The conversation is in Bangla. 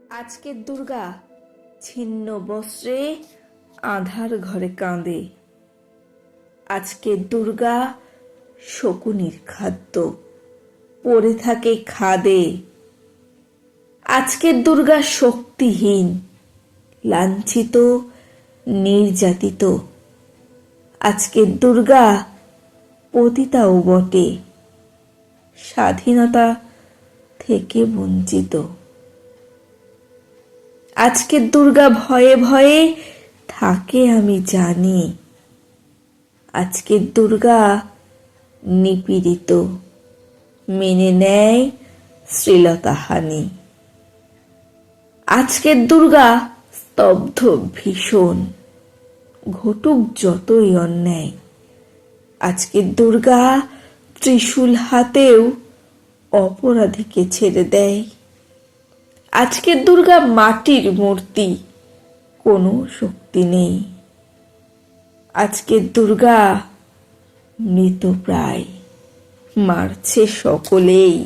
আজকের দুর্গা ছিন্ন বস্ত্রে আঁধার ঘরে কাঁদে। আজকের দুর্গা শকুনির খাদ্য পড়ে থাকে খাদে। আজকের দুর্গা শক্তিহীন, লাঞ্ছিত, নির্যাতিত। আজকের দুর্গা পতিতাও বটে, স্বাধীনতা থেকে বঞ্চিত। আজকের দুর্গা ভয়ে ভয়ে থাকে আমি জানি। আজকের দুর্গা নিপীড়িত, মেনে নেয় শ্লীলতাহানি। আজকের দুর্গা স্তব্ধ ভীষণ, ঘটুক যতই অন্যায়। আজকের দুর্গা ত্রিশূল হাতেও অপরাধীকে ছেড়ে দেয়। আজকের দুর্গা মাটির মূর্তি, কোনো শক্তি নেই। আজকের দুর্গা মৃতপ্রায়, মারছে সকলেই।